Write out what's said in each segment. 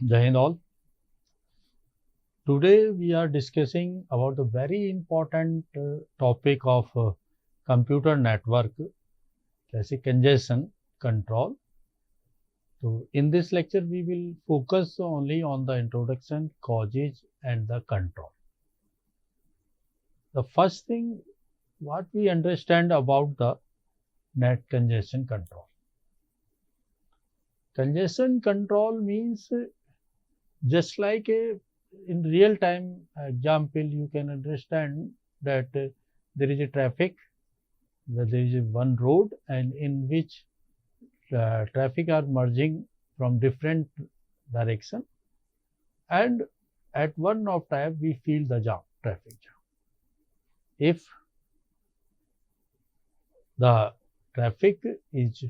Jai Hind all. Today we are discussing about the very important topic of computer network, जैसे congestion control. So in this lecture we will focus only on the introduction, causes and the control. The first thing what we understand about the net congestion control. Congestion control means just like in real time example, you can understand that there is a traffic, there is one road and in which traffic are merging from different direction, and at one of time we feel the jam, traffic jam. If the traffic is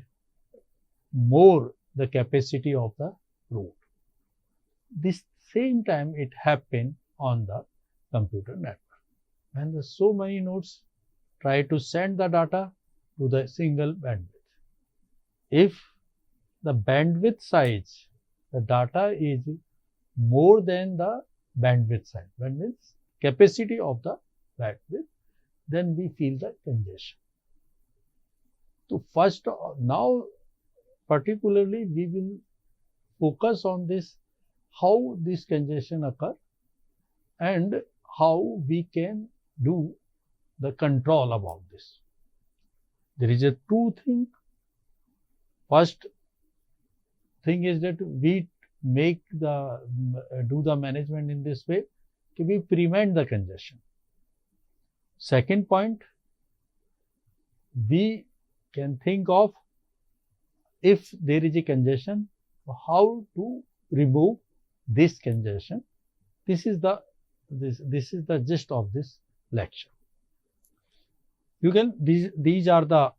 more the capacity of the road, this same time it happen on the computer network. When the so many nodes try to send the data to the single bandwidth. If the bandwidth size, the data is more than the bandwidth size, bandwidth capacity of the bandwidth, then we feel the congestion. So first, now particularly we will focus on this, how this congestion occur and how we can do the control about this. There is a two thing. First thing is that we make the do the management in this way to we prevent the congestion. Second point, we can think of if there is a congestion, how to remove this congestion. This is the gist of this lecture. You can these are the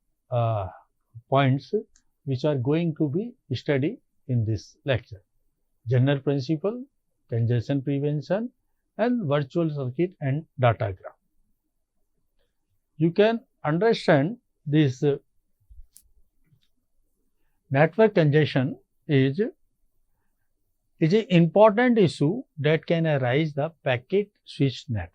points which are going to be studied in this lecture. General principle, congestion prevention and virtual circuit and data graph. You can understand this network congestion is an important issue that can arise the packet switched network.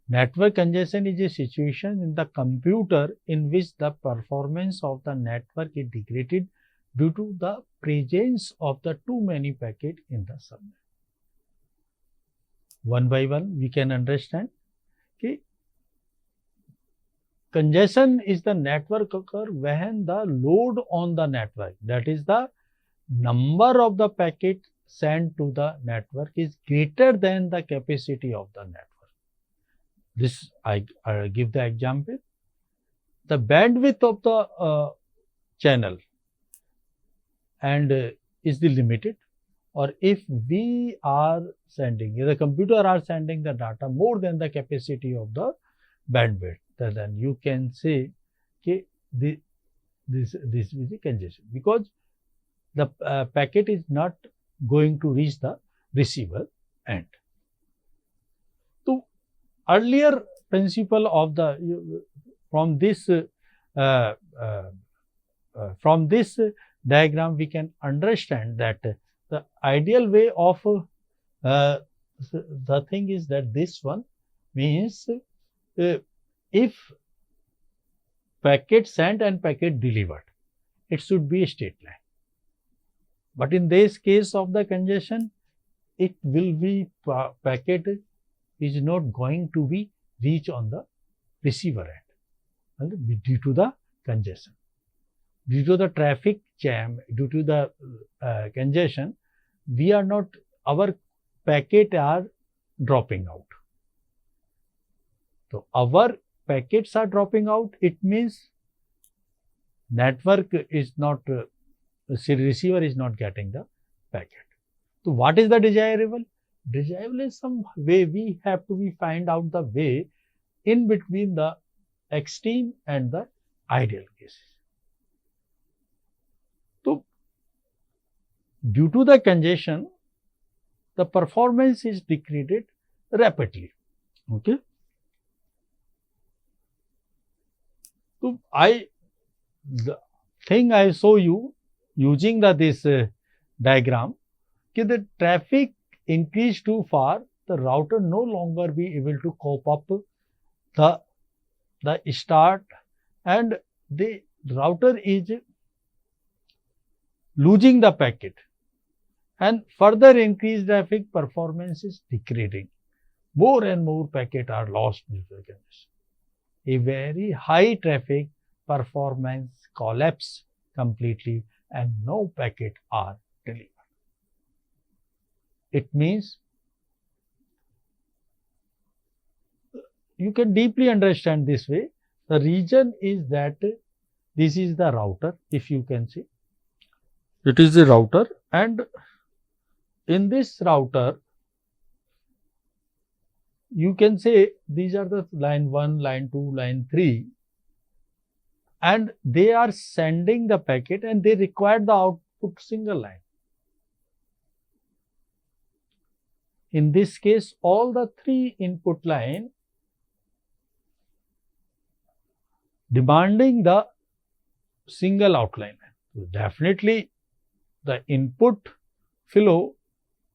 Network congestion is a situation in the computer in which the performance of the network is degraded due to the presence of the too many packets in the subnet. One by one we can understand that congestion is the network occur when the load on the network, that is the number of the packet sent to the network, is greater than the capacity of the network. This I give the example. The bandwidth of the channel and is the limited, or if we are sending, the computer are sending the data more than the capacity of the bandwidth, then you can say okay, this is the congestion, because the packet is not going to reach the receiver end. So earlier principle of the from this diagram we can understand that the ideal way of the thing is that this one means if packet sent and packet delivered, it should be a straight line. But in this case of the congestion, it will be packet is not going to be reach on the receiver end due to the congestion. Due to the traffic jam, due to the congestion, we are not, our packet are dropping out. So our packets are dropping out, it means network is not, receiver is not getting the packet. So what is the desirable? Desirable is some way we have to find out the way in between the extreme and the ideal cases. So due to the congestion, the performance is degraded rapidly. Okay. So the thing I show you using this diagram, the traffic increase too far, the router no longer be able to cope up the start, and the router is losing the packet, and further increased traffic, performance is degrading. More and more packet are lost due to congestion. A very high traffic, performance collapse completely and no packet are delivered. It means you can deeply understand this way. The reason is that this is the router, if you can see. It is the router, and in this router, you can say these are the line 1, line 2, line 3, and they are sending the packet and they require the output single line. In this case, all the 3 input line demanding the single outline. So definitely the input flow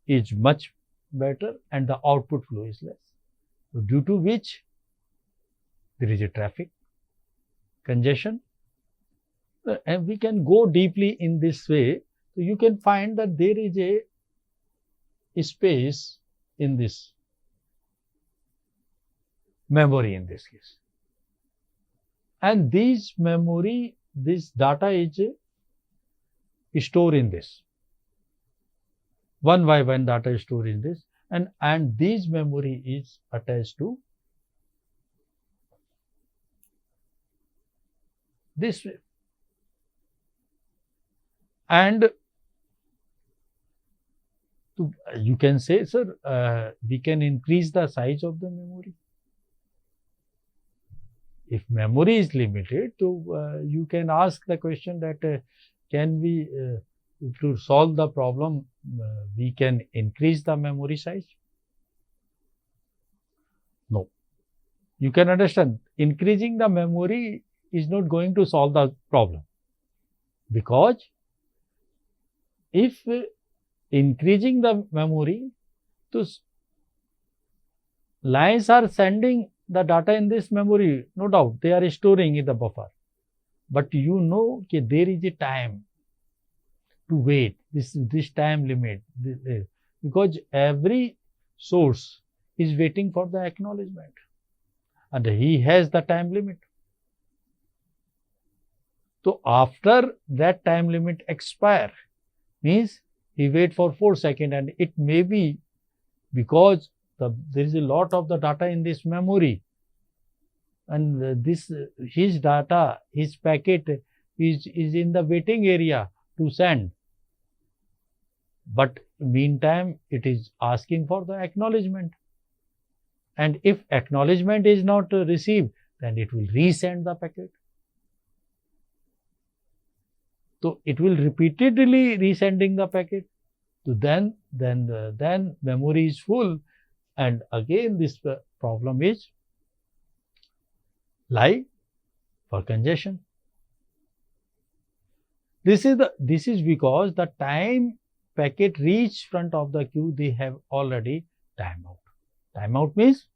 is much better and the output flow is less. So due to which there is a traffic congestion, and we can go deeply in this way. So you can find that there is a space in this memory in this case, and this memory, this data is stored in this. One by one data is stored in this, and this memory is attached to this way. And you can say, sir, we can increase the size of the memory. If memory is limited, so you can ask the question that can we, to solve the problem, we can increase the memory size? No. You can understand, increasing the memory is not going to solve the problem, because if increasing the memory, so lines are sending the data in this memory, no doubt, they are storing in the buffer. But you know that there is a time to wait, this time limit, because every source is waiting for the acknowledgement and he has the time limit. So after that time limit expire, means he wait for 4 seconds, and it may be because there is a lot of the data in this memory, and his data, his packet is in the waiting area to send. But meantime, it is asking for the acknowledgement, and if acknowledgement is not received, then it will resend the packet. So it will repeatedly resending the packet. So then memory is full, and again this problem is live for congestion. This is because the time packet reach front of the queue, they have already timeout. Timeout means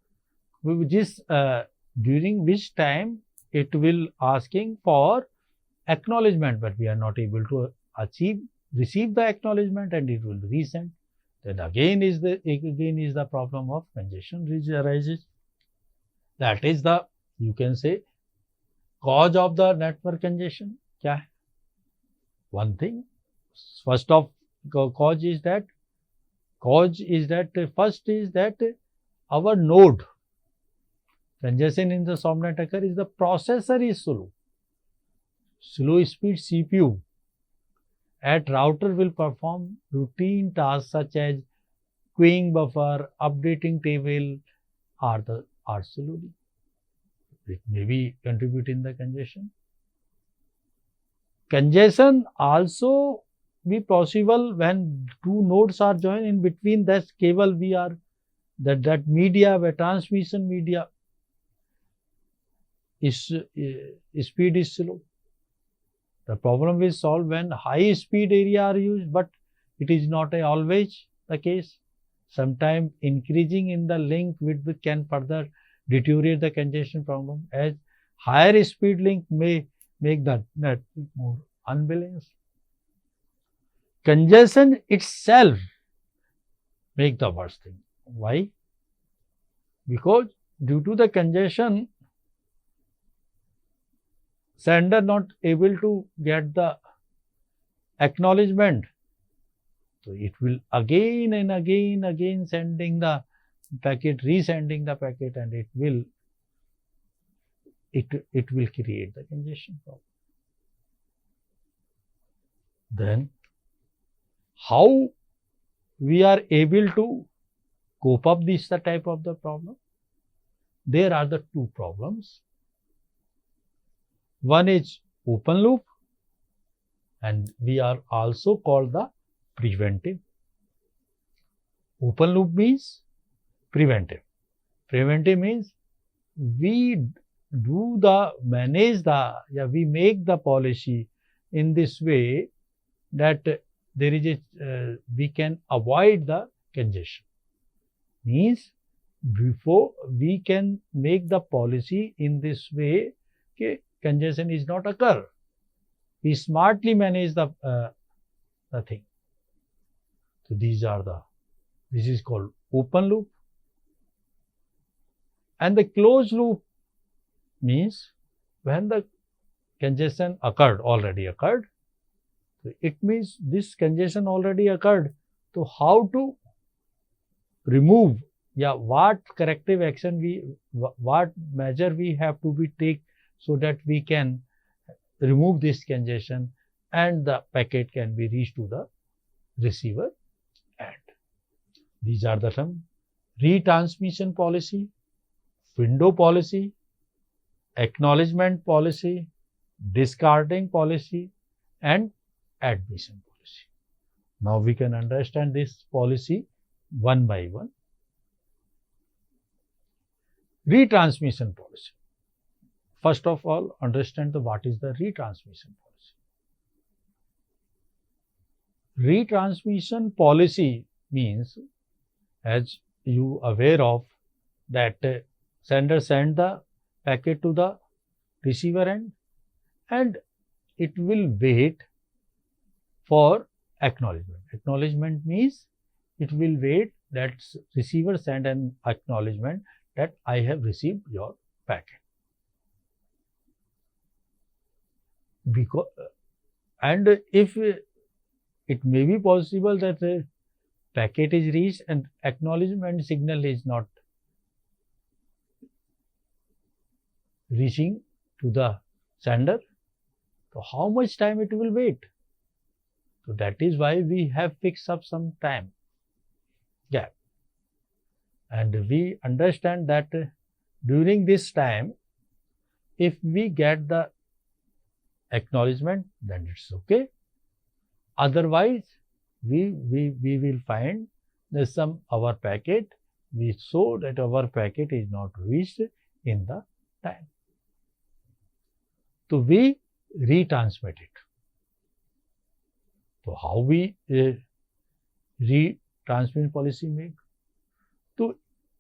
during which time it will asking for acknowledgement, but we are not able to receive the acknowledgement, and it will resend. Then again is the problem of congestion arises. That is the, you can say, cause of the network congestion. Kya hai? One thing, first of cause is that first is that our node, congestion in the subnet occur is the processor is slow. Slow speed CPU at router will perform routine tasks such as queuing buffer, updating table are slowly. It may be contributing the congestion. Congestion also be possible when 2 nodes are joined. In between that cable we are that media, where transmission media is speed is slow. The problem is solved when high speed area are used, but It is not always the case. Sometimes increasing in the link width can further deteriorate the congestion problem, as higher speed link may make the network more unbalanced. Congestion itself make the worst thing. Why? Because due to the congestion, sender not able to get the acknowledgement. So it will again and again sending the packet, resending the packet, and it will create the congestion problem. Then how we are able to cope up this type of the problem? There are the two problems. One is open loop, and we are also called the preventive. Open loop means preventive. Preventive means we do the we make the policy in this way that there is we can avoid the congestion. Means before we can make the policy in this way, okay, congestion is not occur. We smartly manage the thing. So this is called open loop. And the closed loop means when the congestion already occurred, so it means this congestion already occurred. So how to remove, what corrective action what measure we have to be take so that we can remove this congestion and the packet can be reached to the receiver end. These are the terms: retransmission policy, window policy, acknowledgement policy, discarding policy, and admission policy. Now we can understand this policy one by one. Retransmission policy. First of all, understand what is the retransmission policy. Retransmission policy means, as you are aware of, that sender send the packet to the receiver end and it will wait for acknowledgement. Acknowledgement means it will wait that receiver send an acknowledgement that I have received your packet. Because, and if it may be possible that the packet is reached and acknowledgement signal is not reaching to the sender, so how much time it will wait? So that is why we have fixed up some time gap. And we understand that during this time, if we get the acknowledgement, then it's okay. Otherwise, we will find that our packet, we saw that our packet is not reached in the time. So we retransmit it. So how we retransmit policy make? So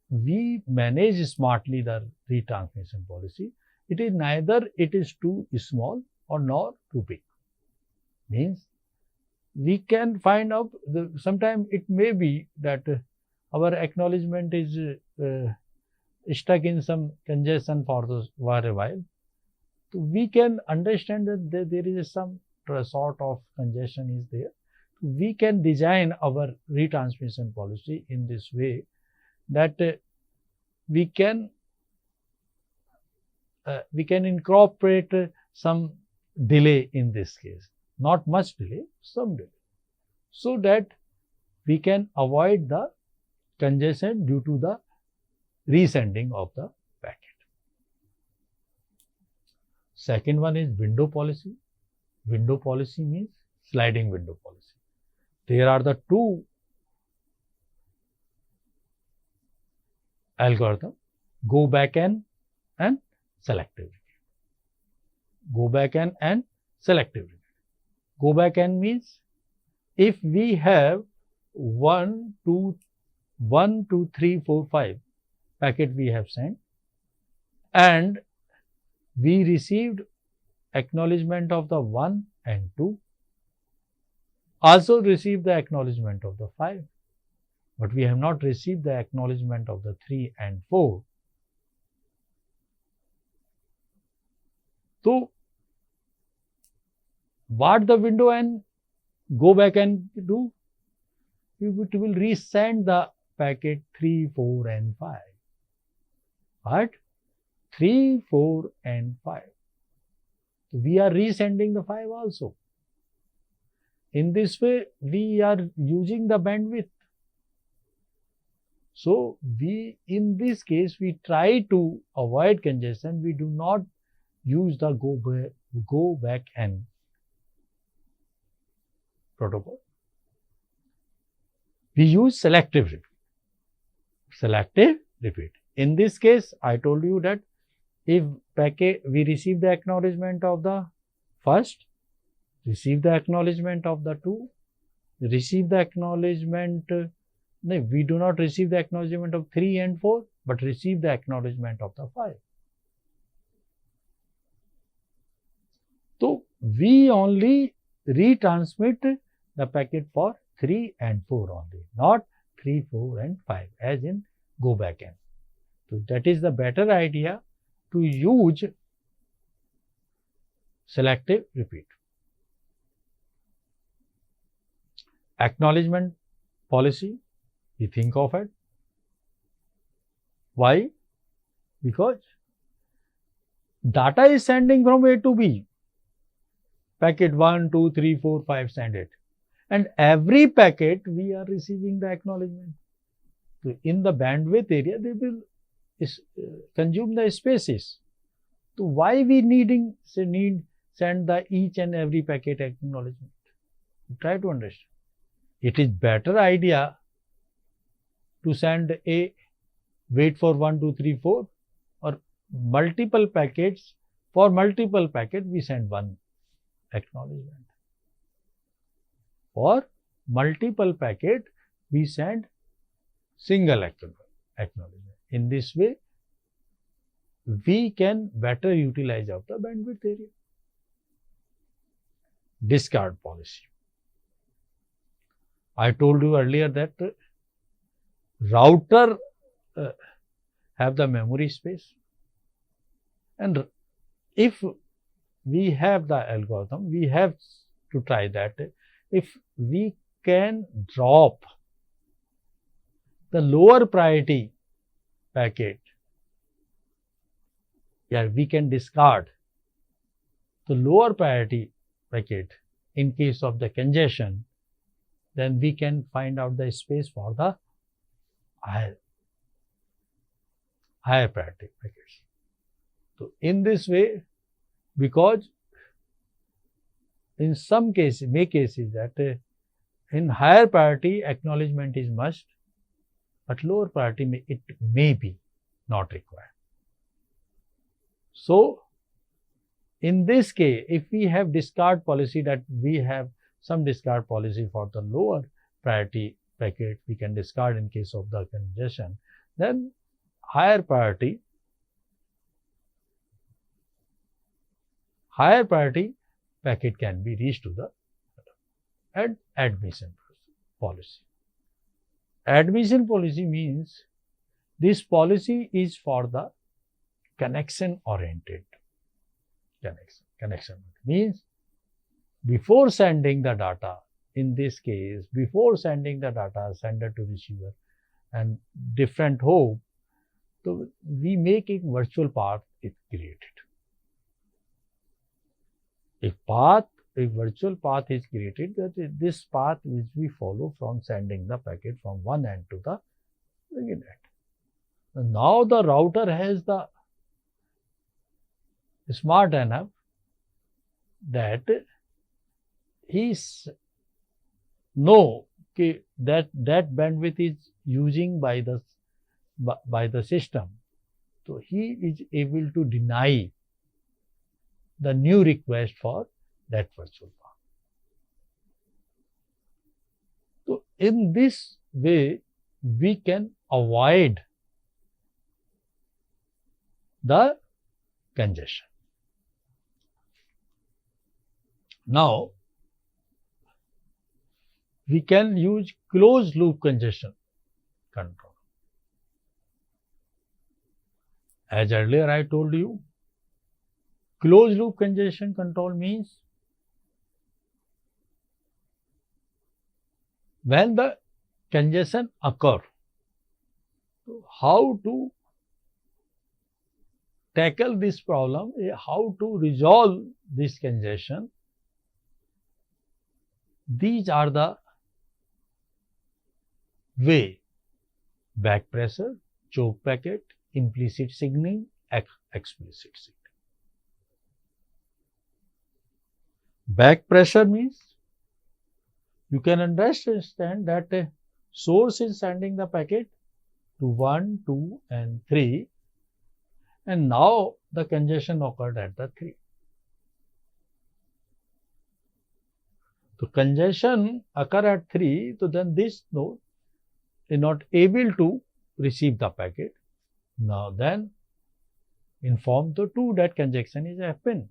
we manage smartly the retransmission policy. It is neither it is too small or nor too big. Means we can find out, sometimes it may be that our acknowledgement is stuck in some congestion for a while. So we can understand that there is some sort of congestion is there. We can design our retransmission policy in this way that we can incorporate some delay in this case, not much delay, some delay, so that we can avoid the congestion due to the resending of the packet. Second one is window policy. Window policy means sliding window policy. There are the two algorithms: go back and selective. Go back and selective. Go back means if we have 1, 2, 3, 4, 5 packet we have sent, and we received acknowledgement of the 1 and 2, also received the acknowledgement of the 5, but we have not received the acknowledgement of the 3 and 4. So, what the window and go back and do? It will resend the packet 3, 4 and 5. What? 3, 4 and 5. So, we are resending the 5 also. In this way, we are using the bandwidth. So, in this case, we try to avoid congestion. We do not use the go back and protocol. We use selective repeat. Selective repeat. In this case, I told you that if packet we receive the acknowledgement of the first, receive the acknowledgement of the 2, receive the acknowledgement, no, we do not receive the acknowledgement of 3 and 4, but receive the acknowledgement of the 5. So, we only retransmit the packet for 3 and 4 only, not 3, 4 and 5 as in go back and. So, that is the better idea to use selective repeat. Acknowledgement policy, we think of it. Why? Because data is sending from A to B. Packet 1, 2, 3, 4, 5 send it. And every packet we are receiving the acknowledgement. So, in the bandwidth area, they will consume the spaces. So, why we need send the each and every packet acknowledgement? Try to understand. It is better idea to send a wait for 1, 2, 3, 4 or multiple packets. For multiple packet, we send one acknowledgement. For multiple packet, we send single acknowledgement. In this way, we can better utilize of the bandwidth area. Discard policy. I told you earlier that router have the memory space, and if we have the algorithm, we have to try that. If we can drop the lower priority packet, we can discard the lower priority packet in case of the congestion, then we can find out the space for the higher priority packets. So, in this way, because in some cases, that in higher priority acknowledgement is must, but lower priority it may be not required. So, in this case, if we have discard policy, that we have some discard policy for the lower priority packet, we can discard in case of the congestion, then higher priority packet can be reached to the admission policy. Admission policy means this policy is for the connection oriented. Connection means before sending the data, in this case, before sending the data sender to receiver and different host, so we make a virtual path is created. A virtual path is created, that is this path which we follow from sending the packet from one end to the end. Now the router has the smart enough that he know that bandwidth is using by the system. So he is able to deny the new request for that virtual path. in this way, we can avoid the congestion. Now, we can use closed loop congestion control. As earlier I told you, closed loop congestion control means when the congestion occurs, how to tackle this problem, how to resolve this congestion. These are the way: back pressure, choke packet, implicit signaling, explicit signaling. Back pressure means you can understand that a source is sending the packet to 1, 2 and 3, and now the congestion occurred at the 3. So, congestion occur at 3, so then this node is not able to receive the packet. Now then inform the 2 that congestion is happening.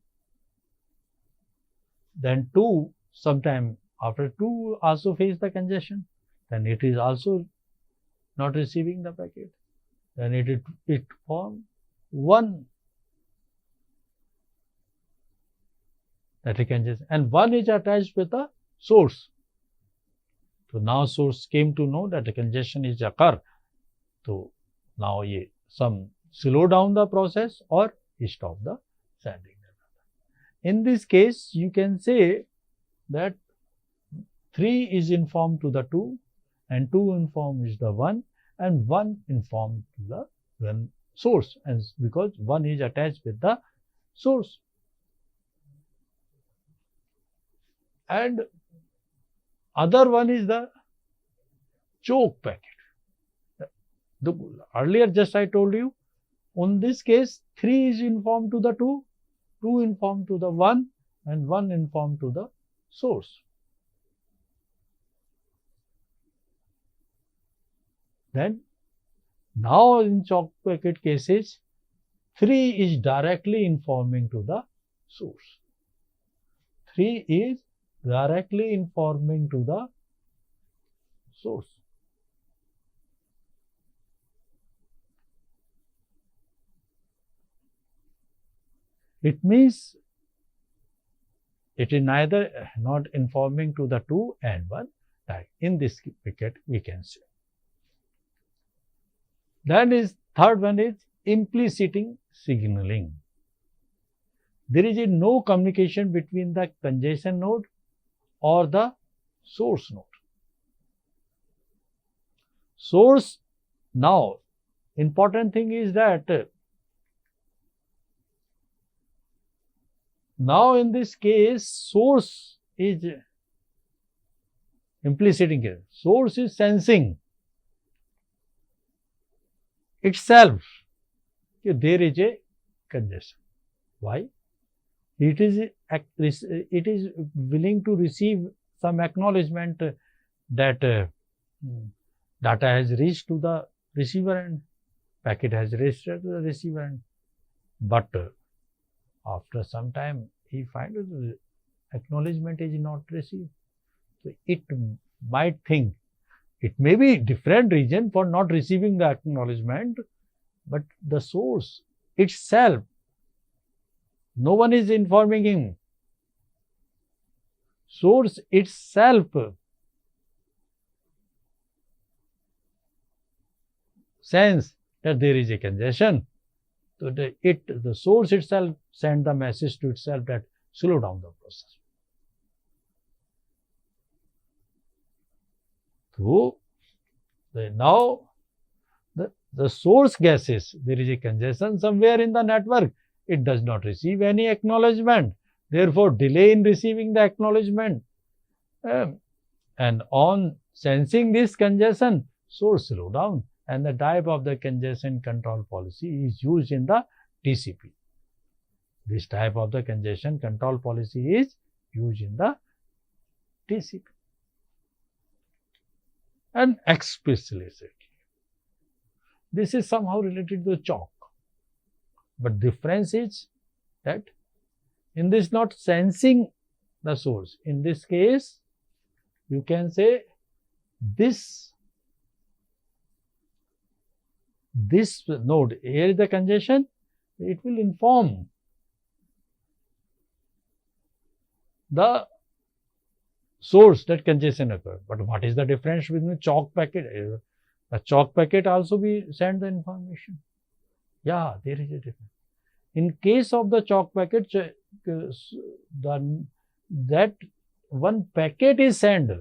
Then 2 sometime after 2 also face the congestion, then it is also not receiving the packet. Then it form 1 that is congestion, and 1 is attached with the source. So now source came to know that the congestion is occur. So now some slow down the process or stop the sending. In this case, you can say that 3 is informed to the 2 and 2 informed is the 1 and 1 informed to the source, and because 1 is attached with the source. And other one is the choke packet. Earlier just I told you, on this case 3 is informed to the 2, 2 informed to the 1 and 1 informed to the source. Then now in choke packet cases, 3 is directly informing to the source. 3 is directly informing to the source. It means it is neither not informing to the 2 and 1, like in this packet we can say. Then is third one is implicit signaling. There is no communication between the congestion node or the source node. Source, now important thing is that now in this case source is implicit signaling. Source is sensing itself that there is a congestion. Why? It is willing to receive some acknowledgement that data has reached to the receiver end, packet has reached to the receiver end. But after some time he finds the acknowledgement is not received. So it might think it may be different reason for not receiving the acknowledgement, but the source itself, no one is informing him. Source itself sense that there is a congestion. So the source itself send the message to itself that slow down the process. So now the source guesses there is a congestion somewhere in the network. It does not receive any acknowledgement. Therefore, delay in receiving the acknowledgement. And on sensing this congestion, source slow down. And the type of the congestion control policy is used in the TCP. This type of the congestion control policy is used in the TCP. and explicitly. This is somehow related to the chalk. But difference is that in this not sensing the source. In this case, you can say this node, here is the congestion, it will inform the source that congestion occurred. But what is the difference between the chalk packet? The chalk packet also be send the information. Yeah, there is a difference. In case of the chalk packet, that one packet is sent,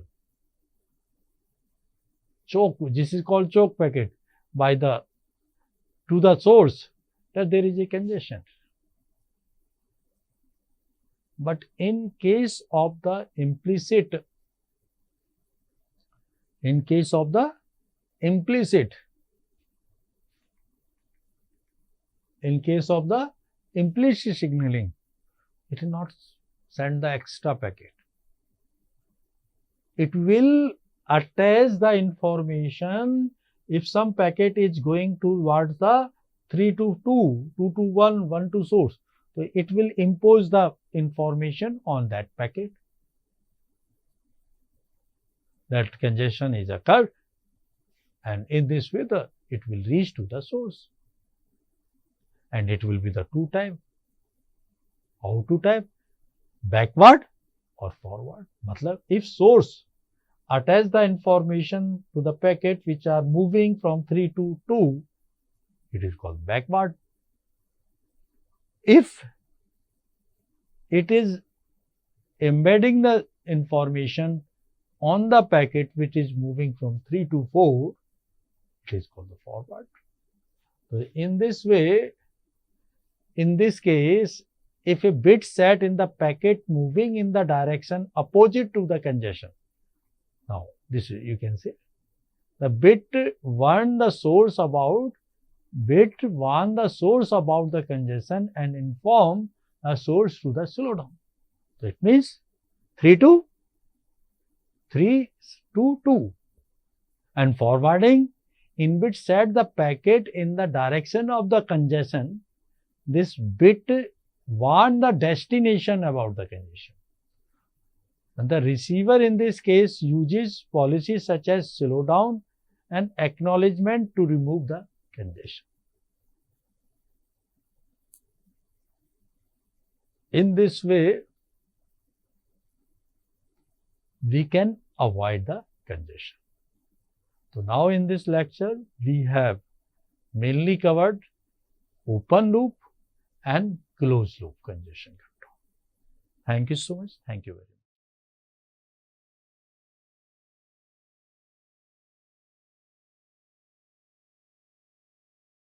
chalk, this is called chalk packet, by the to the source, that there is a congestion. But in case of the implicit signaling, it will not send the extra packet. It will attach the information if some packet is going towards the 3 to 2, 2 to 1, 1 to source. So, it will impose the information on that packet that congestion is occurred, and in this way it will reach to the source, and it will be the two type. How to type? Backward or forward. Matlab, if source attach the information to the packet which are moving from 3 to 2, it is called backward. If it is embedding the information on the packet which is moving from 3 to 4, it is called the forward. So, in this way, in this case, if a bit set in the packet moving in the direction opposite to the congestion, now this you can say the bit warn the source about the congestion and inform the source to the slowdown. So, it means 3 to 2, and forwarding in bit set the packet in the direction of the congestion. This bit warn the destination about the congestion. And the receiver in this case uses policies such as slowdown and acknowledgement to remove the congestion. In this way, we can avoid the congestion. So, now in this lecture, we have mainly covered open loop and closed loop congestion control. Thank you so much. Thank you very much.